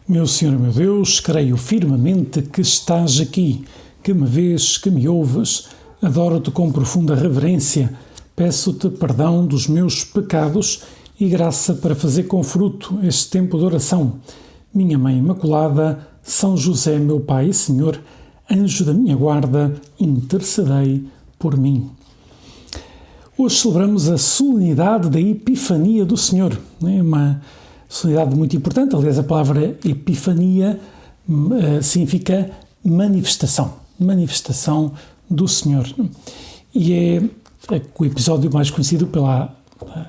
Meu Senhor, meu Deus, creio firmemente que estás aqui, que me vês, que me ouves. Adoro-te com profunda reverência. Peço-te perdão dos meus pecados e graça para fazer com fruto este tempo de oração. Minha Mãe Imaculada, São José, meu Pai e Senhor, anjo da minha guarda, intercedei por mim. Hoje celebramos a solenidade da Epifania do Senhor. É uma solenidade muito importante. Aliás, a palavra Epifania significa manifestação do Senhor. E é o episódio mais conhecido pela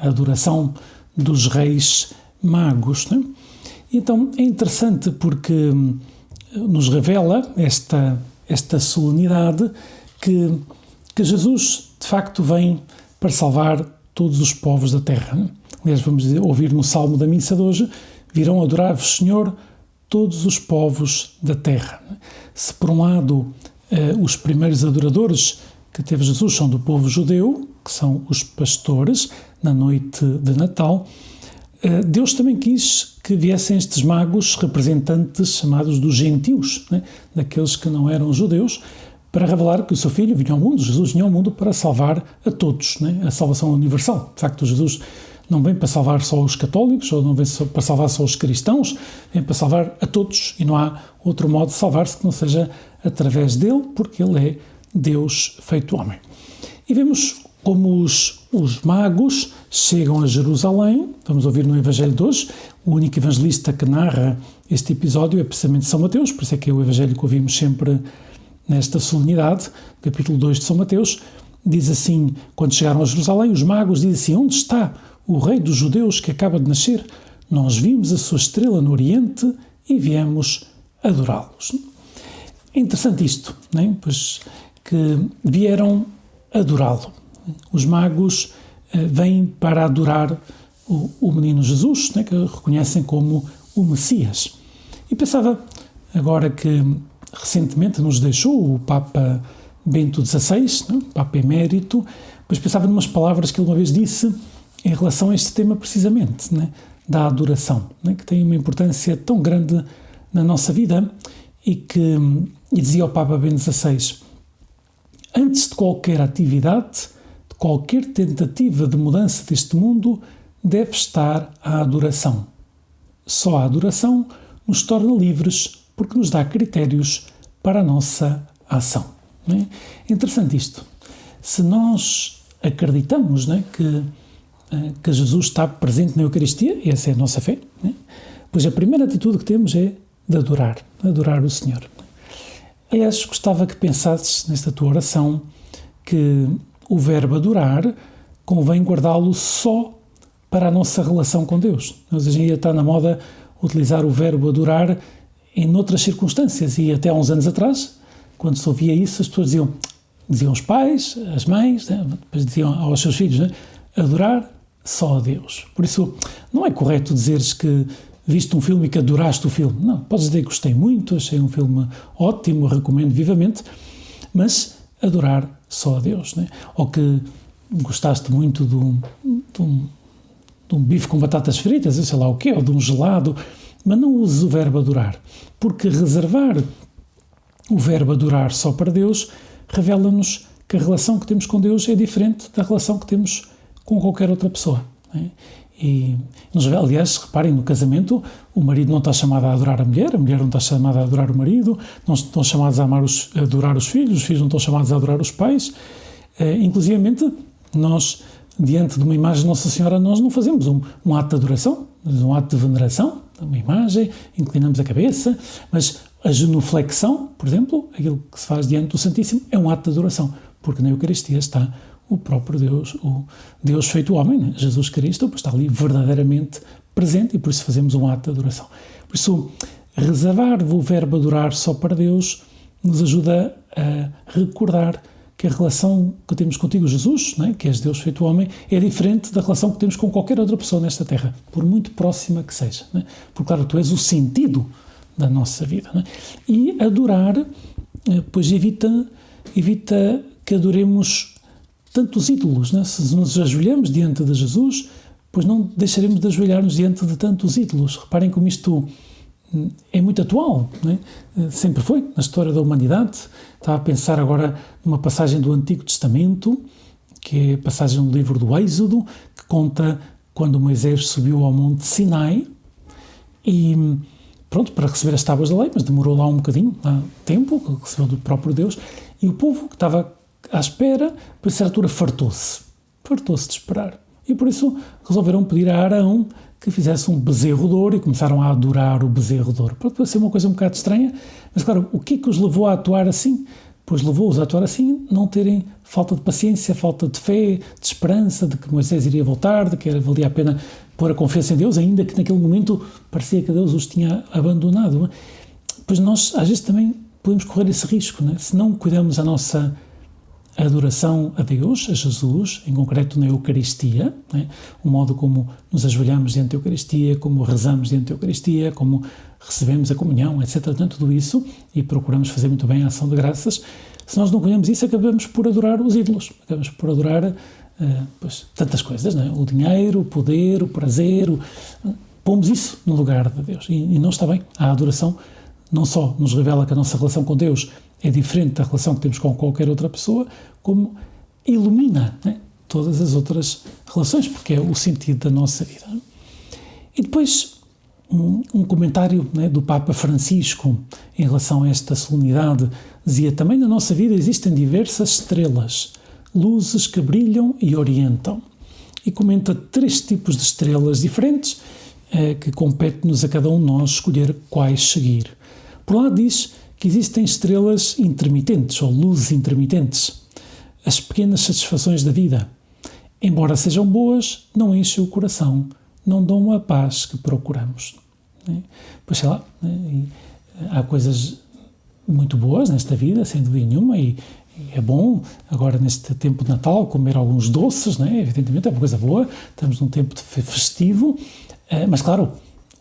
adoração dos reis magos. Não é? Então é interessante porque nos revela esta solenidade que Jesus de facto vem para salvar todos os povos da terra. Aliás, vamos ouvir no Salmo da Missa de hoje: virão adorar-vos, Senhor, todos os povos da terra. Se por um lado os primeiros adoradores que teve Jesus são do povo judeu, que são os pastores, na noite de Natal, Deus também quis que viessem estes magos, representantes chamados dos gentios, né? Daqueles que não eram judeus, para revelar que o seu Filho vinha ao mundo, Jesus vinha ao mundo para salvar a todos, né? A salvação universal. De facto, Jesus não vem para salvar só os católicos, ou não vem para salvar só os cristãos, vem para salvar a todos, e não há outro modo de salvar-se que não seja através dele, porque ele é Deus feito homem. E vemos como os magos chegam a Jerusalém. Vamos ouvir no Evangelho de hoje. O único evangelista que narra este episódio é precisamente São Mateus, por isso é que é o Evangelho que ouvimos sempre nesta solenidade, capítulo 2 de São Mateus. Diz assim: quando chegaram a Jerusalém, os magos dizem assim: onde está o rei dos judeus que acaba de nascer? Nós vimos a sua estrela no Oriente e viemos adorá-los. É interessante isto, não é? Pois que vieram adorá-lo. Os magos vêm para adorar o menino Jesus, né, que reconhecem como o Messias. E pensava, agora que recentemente nos deixou o Papa Bento XVI, né, Papa Emérito, pois pensava numas palavras que ele uma vez disse em relação a este tema precisamente, né, da adoração, né, que tem uma importância tão grande na nossa vida, e dizia o Papa Bento XVI: antes de qualquer atividade, de qualquer tentativa de mudança deste mundo, deve estar a adoração. Só a adoração nos torna livres, porque nos dá critérios para a nossa ação. Não é? É interessante isto. Se nós acreditamos, não é, que Jesus está presente na Eucaristia, e essa é a nossa fé, não é? Pois a primeira atitude que temos é de adorar o Senhor. Aliás, gostava que pensasses nesta tua oração que o verbo adorar convém guardá-lo só para a nossa relação com Deus. Hoje em dia está na moda utilizar o verbo adorar em outras circunstâncias, e até há uns anos atrás, quando se ouvia isso, as pessoas diziam os pais, as mães, né? Depois diziam aos seus filhos, né? Adorar só a Deus. Por isso, não é correto dizeres que viste um filme e que adoraste o filme. Não, podes dizer que gostei muito, achei um filme ótimo, recomendo vivamente, mas adorar só a Deus, né? Ou que gostaste muito de um bife com batatas fritas, sei lá o quê, ou de um gelado, mas não uses o verbo adorar, porque reservar o verbo adorar só para Deus revela-nos que a relação que temos com Deus é diferente da relação que temos com qualquer outra pessoa, né? E, aliás, reparem, no casamento, o marido não está chamado a adorar a mulher não está chamada a adorar o marido, não estão chamados a adorar os filhos não estão chamados a adorar os pais. Inclusivamente, nós, diante de uma imagem de Nossa Senhora, nós não fazemos um ato de adoração, mas um ato de veneração, uma imagem, inclinamos a cabeça, mas a genuflexão, por exemplo, aquilo que se faz diante do Santíssimo, é um ato de adoração, porque na Eucaristia está o próprio Deus, o Deus feito homem, né? Jesus Cristo, está ali verdadeiramente presente, e por isso fazemos um ato de adoração. Por isso, reservar o verbo adorar só para Deus nos ajuda a recordar que a relação que temos contigo, Jesus, né, que és Deus feito homem, é diferente da relação que temos com qualquer outra pessoa nesta terra, por muito próxima que seja, né? Porque, claro, tu és o sentido da nossa vida, né? E adorar, pois evita que adoremos tantos ídolos, né? Se nos ajoelhamos diante de Jesus, pois não deixaremos de ajoelhar-nos diante de tantos ídolos. Reparem como isto é muito atual, não é? Sempre foi, na história da humanidade. Estava a pensar agora numa passagem do Antigo Testamento, que é a passagem do livro do Êxodo, que conta quando Moisés subiu ao Monte Sinai e, pronto, para receber as tábuas da lei, mas demorou lá um bocadinho, tempo, que recebeu do próprio Deus, e o povo que estava à espera, por certa altura, fartou-se de esperar. E por isso resolveram pedir a Arão que fizesse um bezerro de ouro e começaram a adorar o bezerro de ouro. Pode ser uma coisa um bocado estranha, mas claro, o que é que os levou a atuar assim? Pois levou-os a atuar assim, não terem falta de paciência, falta de fé, de esperança, de que Moisés iria voltar, de que valia a pena pôr a confiança em Deus, ainda que naquele momento parecia que Deus os tinha abandonado. Pois nós, às vezes, também podemos correr esse risco, não é? Se não cuidamos da nossa adoração a Deus, a Jesus, em concreto na Eucaristia, não é? O modo como nos ajoelhamos diante da Eucaristia, como rezamos diante da Eucaristia, como recebemos a comunhão, etc. Portanto, tudo isso, e procuramos fazer muito bem a ação de graças. Se nós não cuidamos isso, acabamos por adorar os ídolos, acabamos por adorar tantas coisas, não é? O dinheiro, o poder, o prazer, pomos isso no lugar de Deus, e não está bem. A adoração não só nos revela que a nossa relação com Deus é diferente da relação que temos com qualquer outra pessoa, como ilumina, né, todas as outras relações, porque é o sentido da nossa vida. E depois um comentário, né, do Papa Francisco em relação a esta solenidade, dizia: também na nossa vida existem diversas estrelas, luzes que brilham e orientam. E comenta 3 tipos de estrelas diferentes, que compete-nos a cada um de nós escolher quais seguir. Por um lado diz que existem estrelas intermitentes, ou luzes intermitentes, as pequenas satisfações da vida. Embora sejam boas, não enchem o coração, não dão a paz que procuramos. Pois sei lá, há coisas muito boas nesta vida, sem dúvida nenhuma, e é bom, agora neste tempo de Natal, comer alguns doces, né? Evidentemente é uma coisa boa, estamos num tempo festivo, mas claro,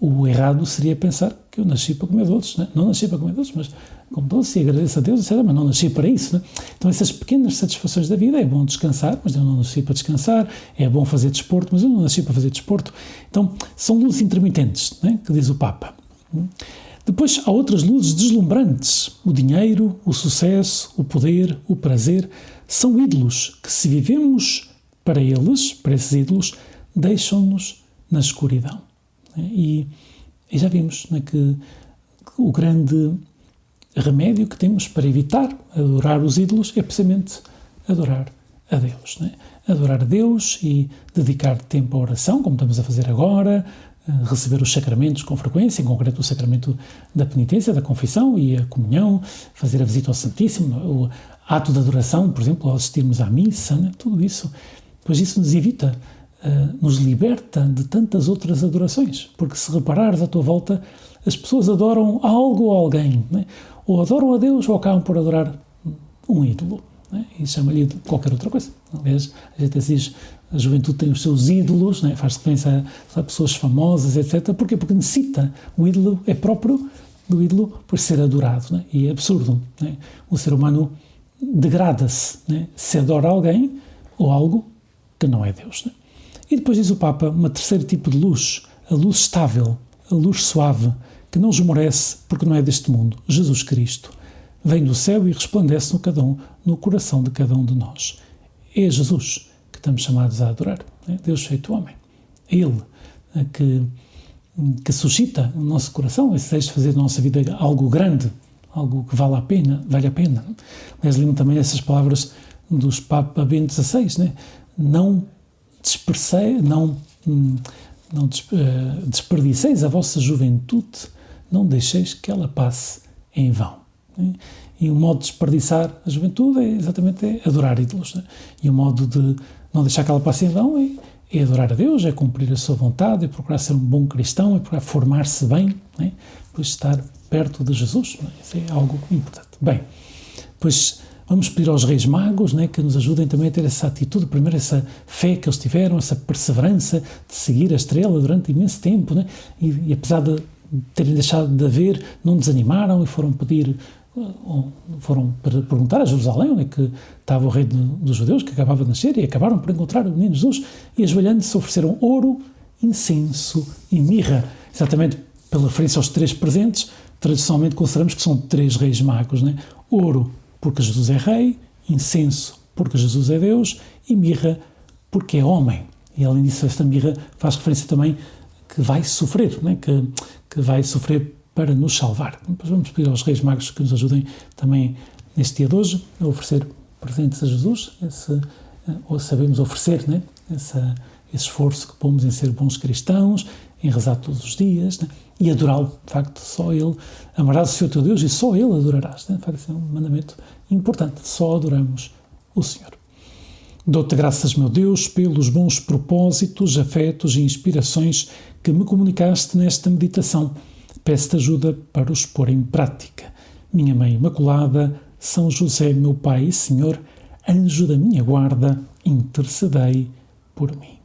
o errado seria pensar que eu nasci para comer doces, né? Não nasci para comer doces, mas como doce e agradeço a Deus, etc., mas não nasci para isso, né? Então essas pequenas satisfações da vida, é bom descansar, mas eu não nasci para descansar, é bom fazer desporto, mas eu não nasci para fazer desporto. Então são luzes intermitentes, né? Que diz o Papa. Depois há outras luzes deslumbrantes, o dinheiro, o sucesso, o poder, o prazer, são ídolos que, se vivemos para eles, para esses ídolos, deixam-nos na escuridão. E já vimos, né, que o grande remédio que temos para evitar adorar os ídolos é precisamente adorar a Deus, né? Adorar a Deus e dedicar tempo à oração, como estamos a fazer agora, receber os sacramentos com frequência, em concreto o sacramento da penitência, da confissão e a comunhão, fazer a visita ao Santíssimo, o ato de adoração, por exemplo, ao assistirmos à missa, né? Tudo isso, pois isso nos evita, nos liberta de tantas outras adorações, porque se reparares à tua volta, as pessoas adoram algo ou alguém, né? Ou adoram a Deus ou acabam por adorar um ídolo, né? E chama-lhe de qualquer outra coisa. Aliás, a gente diz, a juventude tem os seus ídolos, né? Faz referência a pessoas famosas, etc. Porquê? Porque necessita, o ídolo é próprio do ídolo por ser adorado, né? E é absurdo, né? O ser humano degrada-se, né? Se adora alguém ou algo que não é Deus, né? E depois diz o Papa, um terceiro tipo de luz, a luz estável, a luz suave, que não esmorece porque não é deste mundo, Jesus Cristo. Vem do céu e resplandece no coração de cada um de nós. É Jesus que estamos chamados a adorar, né? Deus feito homem. É Ele que suscita no nosso coração esse desejo de fazer da nossa vida algo grande, algo que vale a pena. Aliás, lembro também essas palavras dos Papa Bento XVI, né? Não desperdiceis a vossa juventude, não deixeis que ela passe em vão. Né? E o modo de desperdiçar a juventude é exatamente adorar ídolos. Né? E o modo de não deixar que ela passe em vão é adorar a Deus, é cumprir a sua vontade, é procurar ser um bom cristão, é procurar formar-se bem, né? Pois estar perto de Jesus. Né? Isso é algo importante. Bem, pois vamos pedir aos Reis Magos, né, que nos ajudem também a ter essa atitude, primeiro essa fé que eles tiveram, essa perseverança de seguir a estrela durante imenso tempo, né, e apesar de terem deixado de haver, não desanimaram e foram perguntar a Jerusalém, onde é que estava o rei dos judeus, que acabava de nascer, e acabaram por encontrar o menino Jesus, e ajoelhando-se ofereceram ouro, incenso e mirra, exatamente Pela referência aos 3 presentes, tradicionalmente consideramos que são 3 reis magos, né? Ouro, porque Jesus é rei, incenso, porque Jesus é Deus, e mirra, porque é homem. E além disso, esta mirra faz referência também que vai sofrer, né? que vai sofrer para nos salvar. Depois vamos pedir aos reis magos que nos ajudem também neste dia de hoje a oferecer presentes a Jesus, ou sabemos oferecer, né? esse esforço que pomos em ser bons cristãos, em rezar todos os dias, né? E adorá-lo, de facto, só Ele. Amarás o Senhor teu Deus e só Ele adorarás. Né? De facto, é um mandamento importante, só adoramos o Senhor. Dou-te graças, meu Deus, pelos bons propósitos, afetos e inspirações que me comunicaste nesta meditação. Peço-te ajuda para os pôr em prática. Minha Mãe Imaculada, São José, meu Pai e Senhor, anjo da minha guarda, intercedei por mim.